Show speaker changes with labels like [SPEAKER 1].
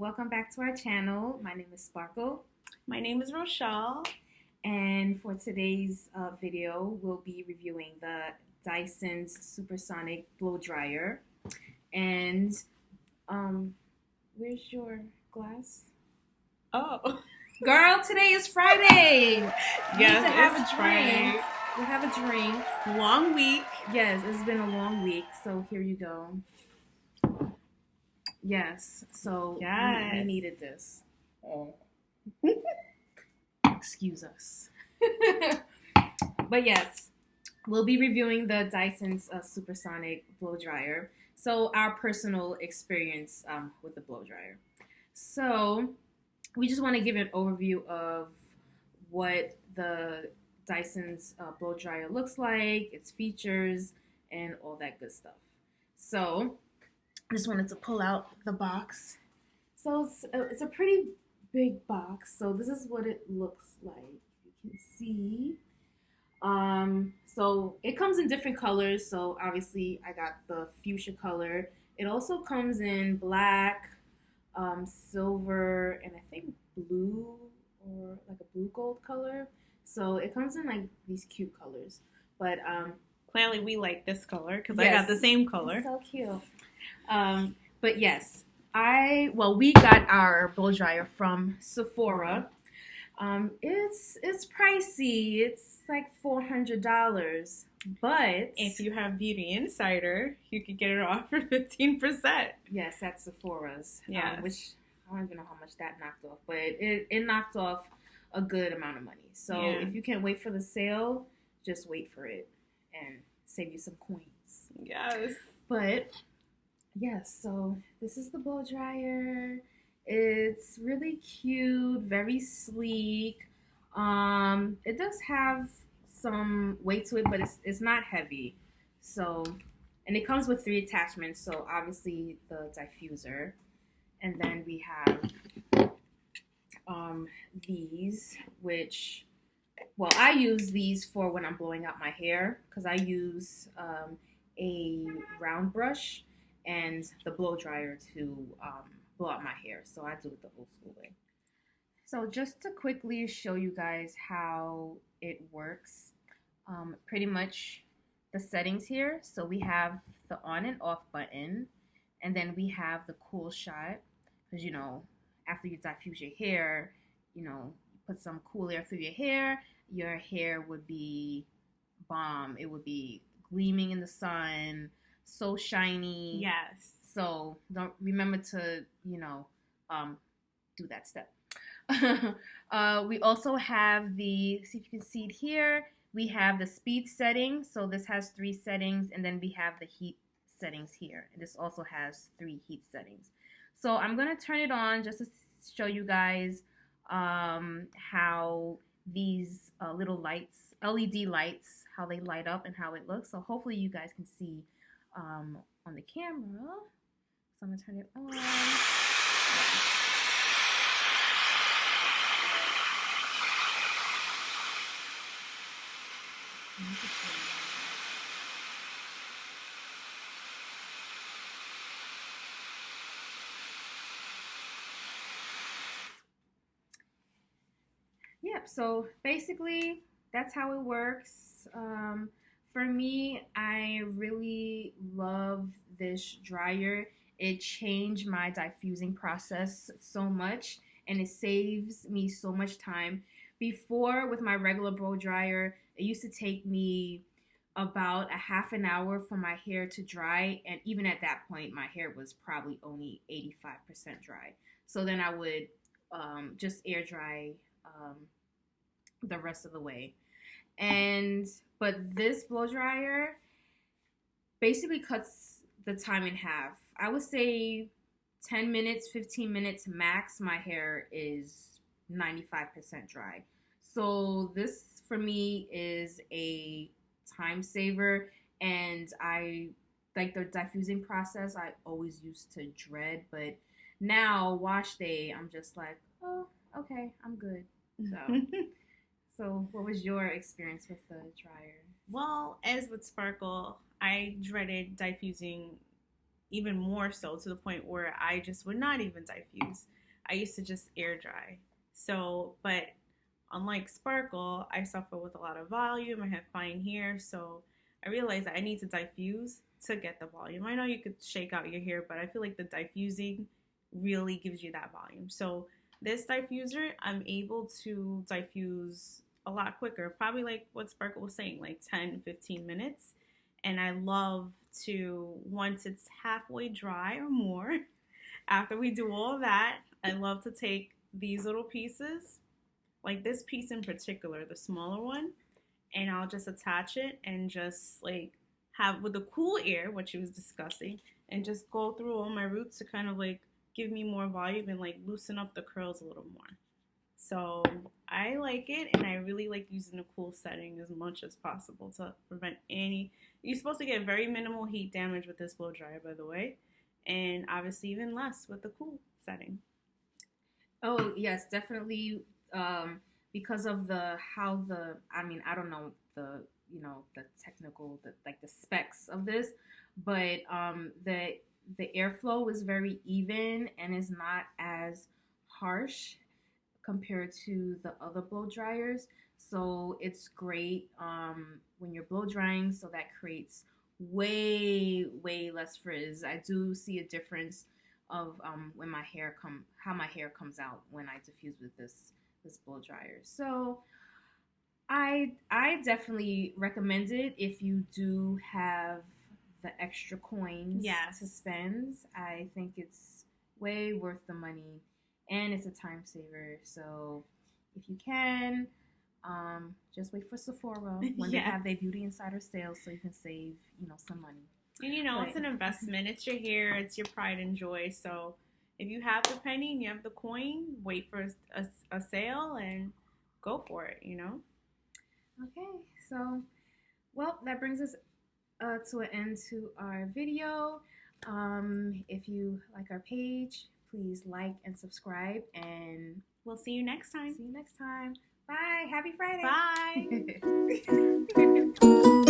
[SPEAKER 1] welcome back to our channel. My name is Sparkle.
[SPEAKER 2] My name is Rochelle.
[SPEAKER 1] And for today's video, we'll be reviewing the Dyson's Supersonic Blow Dryer. And, where's your glass?
[SPEAKER 2] Oh.
[SPEAKER 1] Girl, today is Friday.
[SPEAKER 2] Yes,
[SPEAKER 1] we need to have
[SPEAKER 2] it's
[SPEAKER 1] a drink.
[SPEAKER 2] Friday.
[SPEAKER 1] We'll have a drink.
[SPEAKER 2] Long week.
[SPEAKER 1] Yes, it's been a long week, so here you go. Yes, so
[SPEAKER 2] Yes.
[SPEAKER 1] we needed this.
[SPEAKER 2] Oh.
[SPEAKER 1] Excuse us. But yes, we'll be reviewing the Dyson's Supersonic Blow Dryer. So our personal experience with the blow dryer. So we just want to give an overview of what the Dyson's blow dryer looks like, its features, and all that good stuff. So I just wanted to pull out the box. So it's a pretty big box. So this is what it looks like. You can see. So it comes in different colors. So obviously I got the fuchsia color. It also comes in black, silver, and I think blue or like a blue gold color. So it comes in like these cute colors. But
[SPEAKER 2] Clearly we like this color because
[SPEAKER 1] yes,
[SPEAKER 2] I got the same color.
[SPEAKER 1] It's so cute. But yes, we got our blow dryer from Sephora. It's pricey. It's like $400. But
[SPEAKER 2] If you have Beauty Insider, you could get it off for 15%.
[SPEAKER 1] yes, at Sephora's.
[SPEAKER 2] Yes.
[SPEAKER 1] Which I don't even know how much that knocked off, but it knocked off a good amount of money. So
[SPEAKER 2] Yeah.
[SPEAKER 1] if you can't wait for the sale, just wait for it and save you some coins.
[SPEAKER 2] Yes.
[SPEAKER 1] But yes, so this is the blow dryer. It's really cute, very sleek. It does have some weight to it, but it's not heavy. So, and it comes with 3 attachments. So obviously the diffuser, and then we have these, which, well, I use these for when I'm blowing out my hair because I use a round brush and the blow dryer to blow out my hair. So I do it the old school way. So just to quickly show you guys how it works, pretty much the settings here. So we have the on and off button, and then we have the cool shot because, you know, after you diffuse your hair, you know, put some cool air through your hair would be bomb. It would be gleaming in the sun, so shiny.
[SPEAKER 2] Yes.
[SPEAKER 1] So don't remember to, you know, do that step. We also have see if you can see it here, we have the speed setting. So this has 3 settings, and then we have the heat settings here. And this also has 3 heat settings. So I'm going to turn it on just to show you guys how these little lights, LED lights, how they light up and how it looks. So hopefully you guys can see on the camera. So I'm going to turn it on. Yep, so basically that's how it works. For me, I really love this dryer. It changed my diffusing process so much, and it saves me so much time. Before, with my regular blow dryer, it used to take me about a half an hour for my hair to dry, and even at that point, my hair was probably only 85% dry. So then I would just air dry the rest of the way. But this blow dryer basically cuts the time in half. I would say 10 minutes, 15 minutes max, my hair is 95% dry. So this for me is a time saver, and I like the diffusing process I always used to dread, but now wash day I'm just like, oh, okay, I'm good. So what was your experience with the dryer?
[SPEAKER 2] Well, as with Sparkle, I dreaded diffusing even more so, to the point where I just would not even diffuse. I used to just air dry. So, but unlike Sparkle, I suffer with a lot of volume. I have fine hair, so I realized that I need to diffuse to get the volume. I know you could shake out your hair, but I feel like the diffusing really gives you that volume. So this diffuser, I'm able to diffuse a lot quicker, probably like what Sparkle was saying, like 10, 15 minutes. And I love to, once it's halfway dry or more, after we do all that, I love to take these little pieces, like this piece in particular, the smaller one, and I'll just attach it and just like have with the cool air, what she was discussing, and just go through all my roots to kind of like give me more volume and like loosen up the curls a little more. So I like it, and I really like using a cool setting as much as possible to prevent any. You're supposed to get very minimal heat damage with this blow dryer, by the way, and obviously even less with the cool setting.
[SPEAKER 1] Oh yes, definitely. Because of I mean, I don't know the technical, like the specs of this, but the airflow is very even and is not as harsh compared to the other blow dryers. So it's great when you're blow drying. So that creates way less frizz. I do see a difference of when how my hair comes out when I diffuse with this blow dryer. So I definitely recommend it if you do have the extra coins
[SPEAKER 2] Yes.
[SPEAKER 1] to spend. I think it's way worth the money, and it's a time saver. So if you can, just wait for Sephora when they
[SPEAKER 2] Yes.
[SPEAKER 1] have their Beauty Insider sales, so you can save some money.
[SPEAKER 2] And it's an investment. It's your hair. It's your pride and joy. So if you have the penny and you have the coin, wait for a sale and go for it.
[SPEAKER 1] Okay, so well, that brings us to an end to our video. If you like our page, please like and subscribe, and
[SPEAKER 2] we'll see you next time.
[SPEAKER 1] See you next time. Bye. Happy Friday.
[SPEAKER 2] Bye.